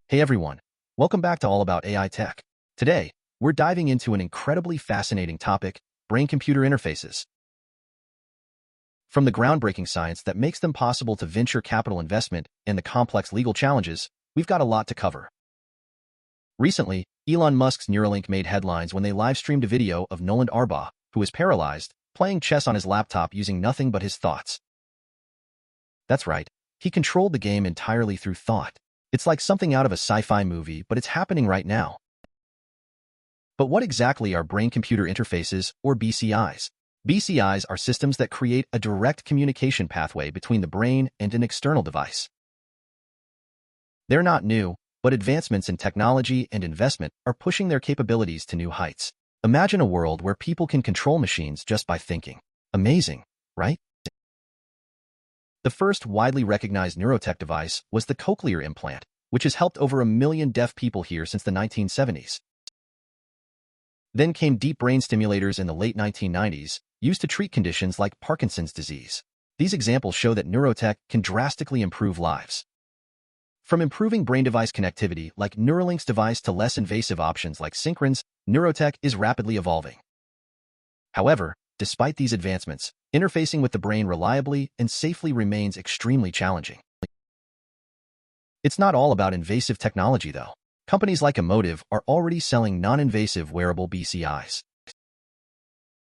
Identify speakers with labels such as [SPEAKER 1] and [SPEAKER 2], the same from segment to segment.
[SPEAKER 1] Hey everyone, welcome back to All About AI Tech. Today, we're diving into an incredibly fascinating topic, brain-computer interfaces. From the groundbreaking science that makes them possible to venture capital investment and the complex legal challenges, we've got a lot to cover. Recently, Elon Musk's Neuralink made headlines when they live-streamed a video of Nolan Arbaugh, who is paralyzed, playing chess on his laptop using nothing but his thoughts. That's right, he controlled the game entirely through thought. It's like something out of a sci-fi movie, but it's happening right now. But what exactly are brain-computer interfaces, or BCIs? BCIs are systems that create a direct communication pathway between the brain and an external device. They're not new, but advancements in technology and investment are pushing their capabilities to new heights. Imagine a world where people can control machines just by thinking. Amazing, right? The first widely recognized neurotech device was the cochlear implant, which has helped over 1 million deaf people hear since the 1970s. Then came deep brain stimulators in the late 1990s, used to treat conditions like Parkinson's disease. These examples show that neurotech can drastically improve lives. From improving brain-device connectivity like Neuralink's device to less invasive options like Synchron's, neurotech is rapidly evolving. However, despite these advancements, interfacing with the brain reliably and safely remains extremely challenging. It's not all about invasive technology, though. Companies like Emotive are already selling non-invasive wearable BCIs.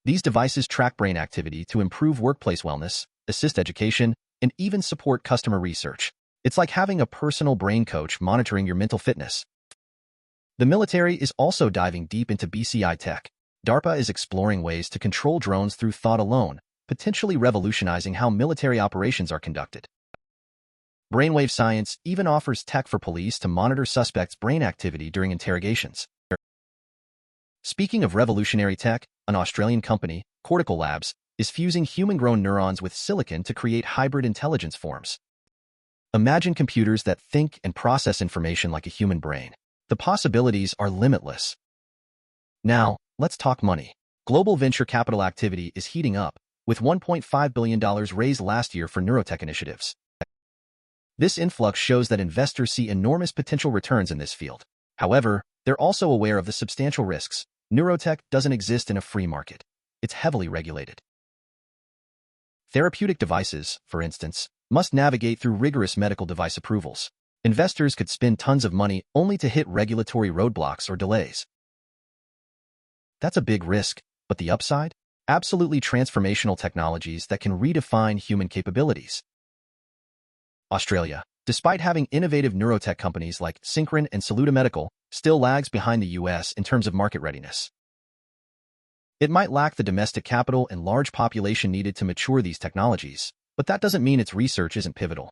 [SPEAKER 1] These devices track brain activity to improve workplace wellness, assist education, and even support customer research. It's like having a personal brain coach monitoring your mental fitness. The military is also diving deep into BCI tech. DARPA is exploring ways to control drones through thought alone, potentially revolutionizing how military operations are conducted. Brainwave science even offers tech for police to monitor suspects' brain activity during interrogations. Speaking of revolutionary tech, an Australian company, Cortical Labs, is fusing human-grown neurons with silicon to create hybrid intelligence forms. Imagine computers that think and process information like a human brain. The possibilities are limitless. Now, let's talk money. Global venture capital activity is heating up, with $1.5 billion raised last year for neurotech initiatives. This influx shows that investors see enormous potential returns in this field. However, they're also aware of the substantial risks. Neurotech doesn't exist in a free market. It's heavily regulated. Therapeutic devices, for instance, must navigate through rigorous medical device approvals. Investors could spend tons of money only to hit regulatory roadblocks or delays. That's a big risk, but the upside? Absolutely transformational technologies that can redefine human capabilities. Australia, despite having innovative neurotech companies like Synchron and Saluda Medical, still lags behind the US in terms of market readiness. It might lack the domestic capital and large population needed to mature these technologies, but that doesn't mean its research isn't pivotal.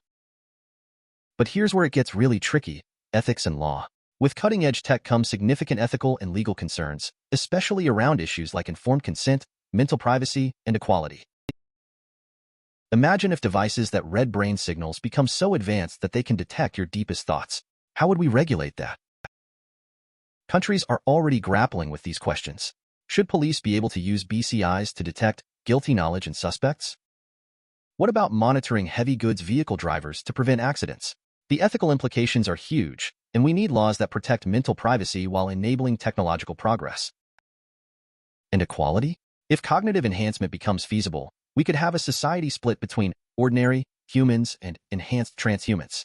[SPEAKER 1] But here's where it gets really tricky: ethics and law. With cutting-edge tech comes significant ethical and legal concerns, especially around issues like informed consent, mental privacy, and equality. Imagine if devices that read brain signals become so advanced that they can detect your deepest thoughts. How would we regulate that? Countries are already grappling with these questions. Should police be able to use BCIs to detect guilty knowledge in suspects? What about monitoring heavy goods vehicle drivers to prevent accidents? The ethical implications are huge, and we need laws that protect mental privacy while enabling technological progress. And equality? If cognitive enhancement becomes feasible, we could have a society split between ordinary humans and enhanced transhumans.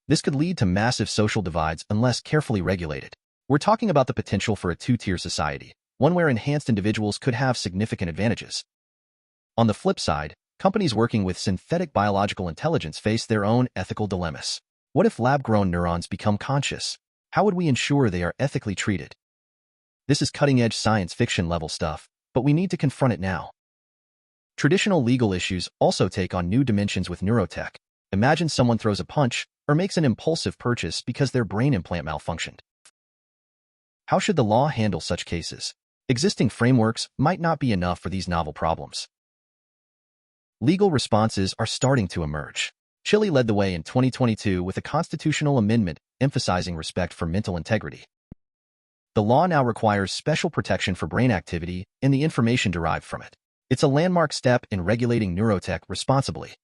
[SPEAKER 1] This could lead to massive social divides unless carefully regulated. We're talking about the potential for a two-tier society, one where enhanced individuals could have significant advantages. On the flip side, companies working with synthetic biological intelligence face their own ethical dilemmas. What if lab-grown neurons become conscious? How would we ensure they are ethically treated? This is cutting-edge science fiction level stuff, but we need to confront it now. Traditional legal issues also take on new dimensions with neurotech. Imagine someone throws a punch or makes an impulsive purchase because their brain implant malfunctioned. How should the law handle such cases? Existing frameworks might not be enough for these novel problems. Legal responses are starting to emerge. Chile led the way in 2022 with a constitutional amendment emphasizing respect for mental integrity. The law now requires special protection for brain activity and the information derived from it. It's a landmark step in regulating neurotech responsibly.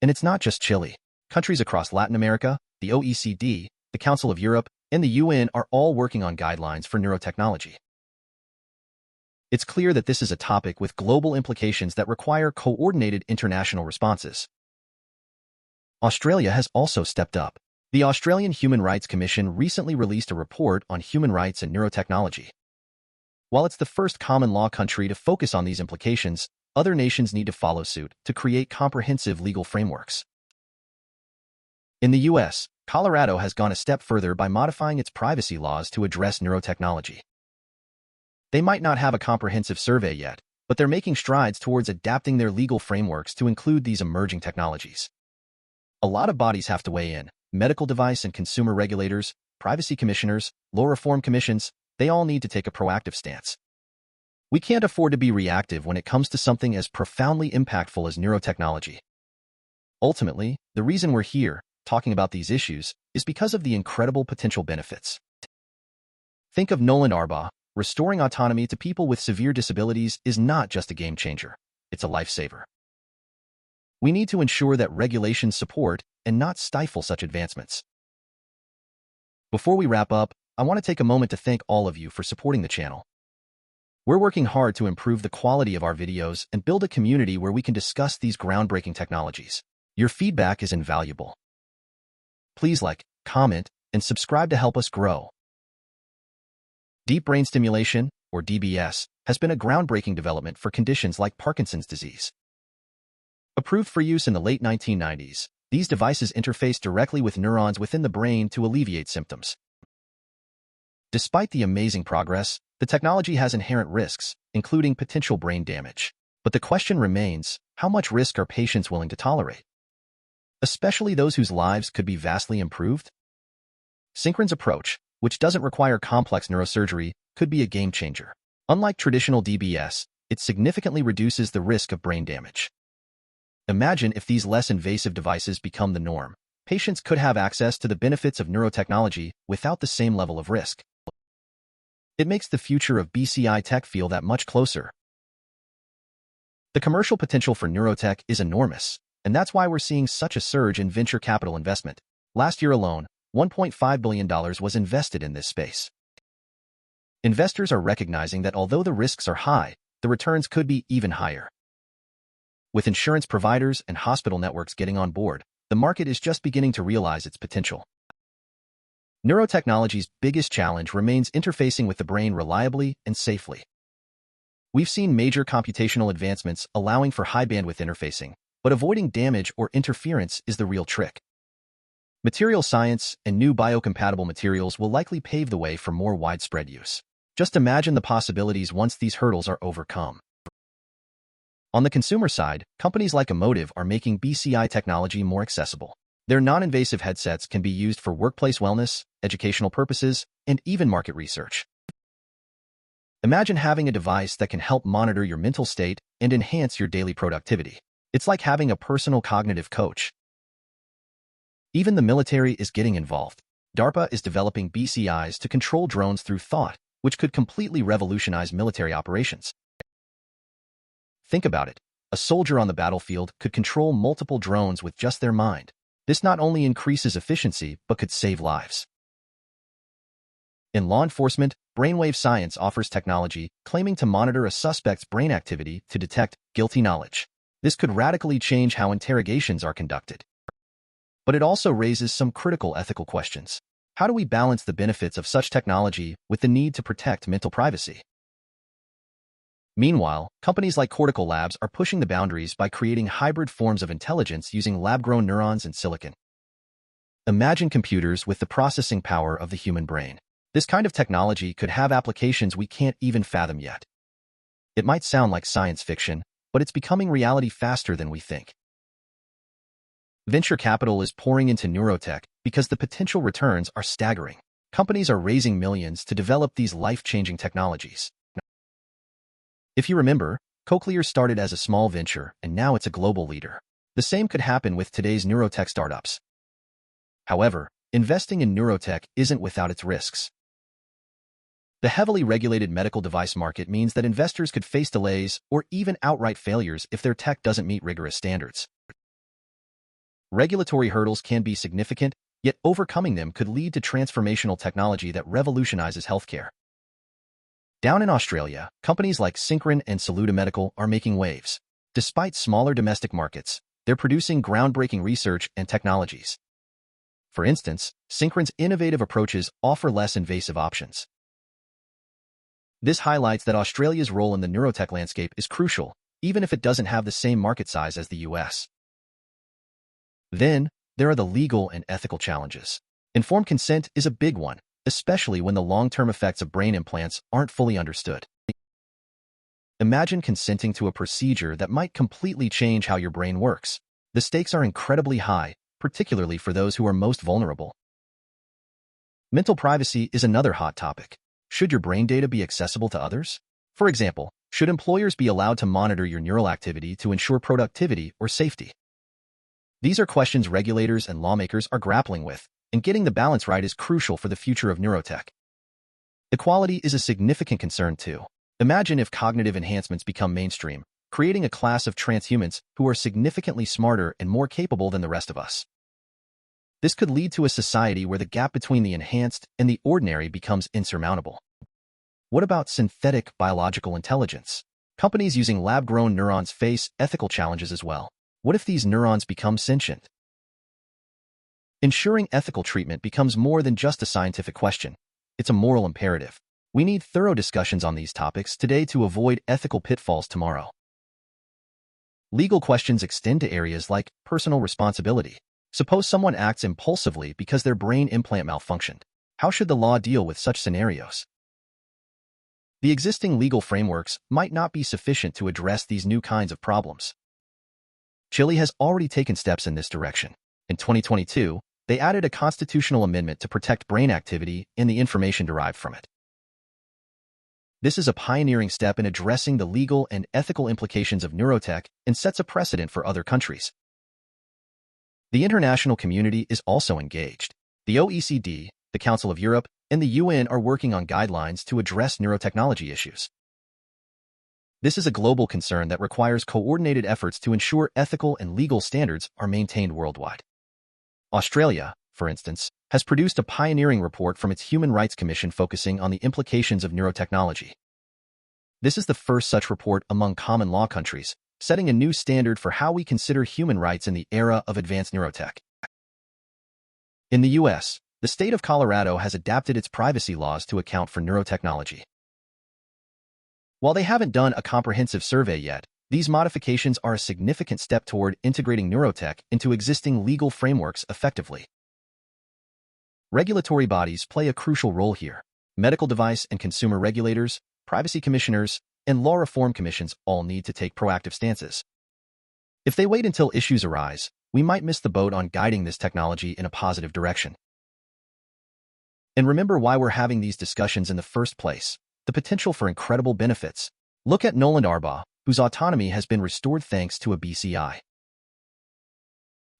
[SPEAKER 1] And it's not just Chile. Countries across Latin America, the OECD, the Council of Europe, and the UN are all working on guidelines for neurotechnology. It's clear that this is a topic with global implications that require coordinated international responses. Australia has also stepped up. The Australian Human Rights Commission recently released a report on human rights and neurotechnology. While it's the first common law country to focus on these implications, other nations need to follow suit to create comprehensive legal frameworks. In the U.S., Colorado has gone a step further by modifying its privacy laws to address neurotechnology. They might not have a comprehensive survey yet, but they're making strides towards adapting their legal frameworks to include these emerging technologies. A lot of bodies have to weigh in: medical device and consumer regulators, privacy commissioners, law reform commissions. They all need to take a proactive stance. We can't afford to be reactive when it comes to something as profoundly impactful as neurotechnology. Ultimately, the reason we're here, talking about these issues, is because of the incredible potential benefits. Think of Nolan Arbaugh. Restoring autonomy to people with severe disabilities is not just a game changer, it's a lifesaver. We need to ensure that regulations support and not stifle such advancements. Before we wrap up, I want to take a moment to thank all of you for supporting the channel. We're working hard to improve the quality of our videos and build a community where we can discuss these groundbreaking technologies. Your feedback is invaluable. Please like, comment, and subscribe to help us grow. Deep brain stimulation, or DBS, has been a groundbreaking development for conditions like Parkinson's disease. Approved for use in the late 1990s, these devices interface directly with neurons within the brain to alleviate symptoms. Despite the amazing progress, the technology has inherent risks, including potential brain damage. But the question remains, how much risk are patients willing to tolerate? Especially those whose lives could be vastly improved? Synchron's approach, which doesn't require complex neurosurgery, could be a game changer. Unlike traditional DBS, it significantly reduces the risk of brain damage. Imagine if these less invasive devices become the norm. Patients could have access to the benefits of neurotechnology without the same level of risk. It makes the future of BCI tech feel that much closer. The commercial potential for neurotech is enormous, and that's why we're seeing such a surge in venture capital investment. Last year alone, $1.5 billion was invested in this space. Investors are recognizing that although the risks are high, the returns could be even higher. With insurance providers and hospital networks getting on board, the market is just beginning to realize its potential. Neurotechnology's biggest challenge remains interfacing with the brain reliably and safely. We've seen major computational advancements allowing for high-bandwidth interfacing, but avoiding damage or interference is the real trick. Material science and new biocompatible materials will likely pave the way for more widespread use. Just imagine the possibilities once these hurdles are overcome. On the consumer side, companies like Emotive are making BCI technology more accessible. Their non-invasive headsets can be used for workplace wellness, educational purposes, and even market research. Imagine having a device that can help monitor your mental state and enhance your daily productivity. It's like having a personal cognitive coach. Even the military is getting involved. DARPA is developing BCIs to control drones through thought, which could completely revolutionize military operations. Think about it. A soldier on the battlefield could control multiple drones with just their mind. This not only increases efficiency, but could save lives. In law enforcement, brainwave science offers technology claiming to monitor a suspect's brain activity to detect guilty knowledge. This could radically change how interrogations are conducted. But it also raises some critical ethical questions. How do we balance the benefits of such technology with the need to protect mental privacy? Meanwhile, companies like Cortical Labs are pushing the boundaries by creating hybrid forms of intelligence using lab-grown neurons and silicon. Imagine computers with the processing power of the human brain. This kind of technology could have applications we can't even fathom yet. It might sound like science fiction, but it's becoming reality faster than we think. Venture capital is pouring into neurotech because the potential returns are staggering. Companies are raising millions to develop these life-changing technologies. If you remember, Cochlear started as a small venture and now it's a global leader. The same could happen with today's neurotech startups. However, investing in neurotech isn't without its risks. The heavily regulated medical device market means that investors could face delays or even outright failures if their tech doesn't meet rigorous standards. Regulatory hurdles can be significant, Yet overcoming them could lead to transformational technology that revolutionizes healthcare. Down in Australia, companies like Synchron and Saluda Medical are making waves. Despite smaller domestic markets, they're producing groundbreaking research and technologies. For instance, Synchron's innovative approaches offer less invasive options. This highlights that Australia's role in the neurotech landscape is crucial, even if it doesn't have the same market size as the US. Then, there are the legal and ethical challenges. Informed consent is a big one, especially when the long-term effects of brain implants aren't fully understood. Imagine consenting to a procedure that might completely change how your brain works. The stakes are incredibly high, particularly for those who are most vulnerable. Mental privacy is another hot topic. Should your brain data be accessible to others? For example, should employers be allowed to monitor your neural activity to ensure productivity or safety? These are questions regulators and lawmakers are grappling with, and getting the balance right is crucial for the future of neurotech. Equality is a significant concern too. Imagine if cognitive enhancements become mainstream, creating a class of transhumans who are significantly smarter and more capable than the rest of us. This could lead to a society where the gap between the enhanced and the ordinary becomes insurmountable. What about synthetic biological intelligence? Companies using lab-grown neurons face ethical challenges as well. What if these neurons become sentient? Ensuring ethical treatment becomes more than just a scientific question. It's a moral imperative. We need thorough discussions on these topics today to avoid ethical pitfalls tomorrow. Legal questions extend to areas like personal responsibility. Suppose someone acts impulsively because their brain implant malfunctioned. How should the law deal with such scenarios? The existing legal frameworks might not be sufficient to address these new kinds of problems. Chile has already taken steps in this direction. In 2022, they added a constitutional amendment to protect brain activity and the information derived from it. This is a pioneering step in addressing the legal and ethical implications of neurotech and sets a precedent for other countries. The international community is also engaged. The OECD, the Council of Europe, and the UN are working on guidelines to address neurotechnology issues. This is a global concern that requires coordinated efforts to ensure ethical and legal standards are maintained worldwide. Australia, for instance, has produced a pioneering report from its Human Rights Commission focusing on the implications of neurotechnology. This is the first such report among common law countries, setting a new standard for how we consider human rights in the era of advanced neurotech. In the US, the state of Colorado has adapted its privacy laws to account for neurotechnology. While they haven't done a comprehensive survey yet, these modifications are a significant step toward integrating neurotech into existing legal frameworks effectively. Regulatory bodies play a crucial role here. Medical device and consumer regulators, privacy commissioners, and law reform commissions all need to take proactive stances. If they wait until issues arise, we might miss the boat on guiding this technology in a positive direction. And remember why we're having these discussions in the first place: the potential for incredible benefits. Look at Noland Arbaugh, whose autonomy has been restored thanks to a BCI.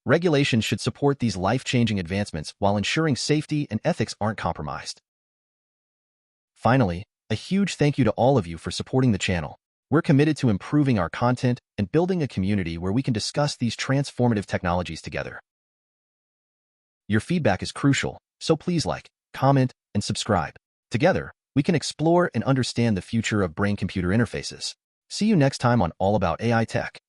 [SPEAKER 1] Regulations should support these life-changing advancements while ensuring safety and ethics aren't compromised. Finally, a huge thank you to all of you for supporting the channel. We're committed to improving our content and building a community where we can discuss these transformative technologies together. Your feedback is crucial, so please like, comment, and subscribe. Together, we can explore and understand the future of brain-computer interfaces. See you next time on All About AI Tech.